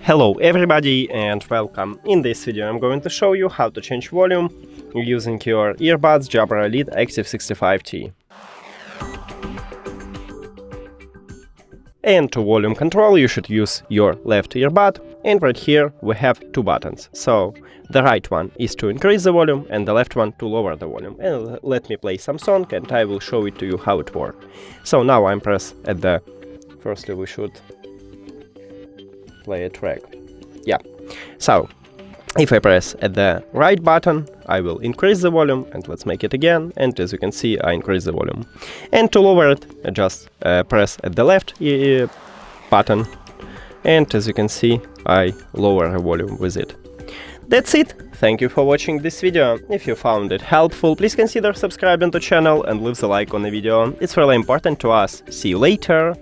Hello everybody and welcome. In this video I'm going to show you how to change volume using your earbuds Jabra Elite Active 65T. And to volume control you should use your left earbud, and right here we have two buttons. So the right one is to increase the volume and the left one to lower the volume. And let me play some song and I will show it to you how it works. So now I'm press at the... Firstly we should play a track. Yeah, so if I press at the right button I will increase the volume, and let's make it again, and as you can see I increase the volume. And to lower it I just press at the left button, and as you can see I lower the volume with it. That's it. Thank you for watching this video. If you found it helpful, please consider subscribing to the channel and leave a like on the video. It's really important to us. See you later.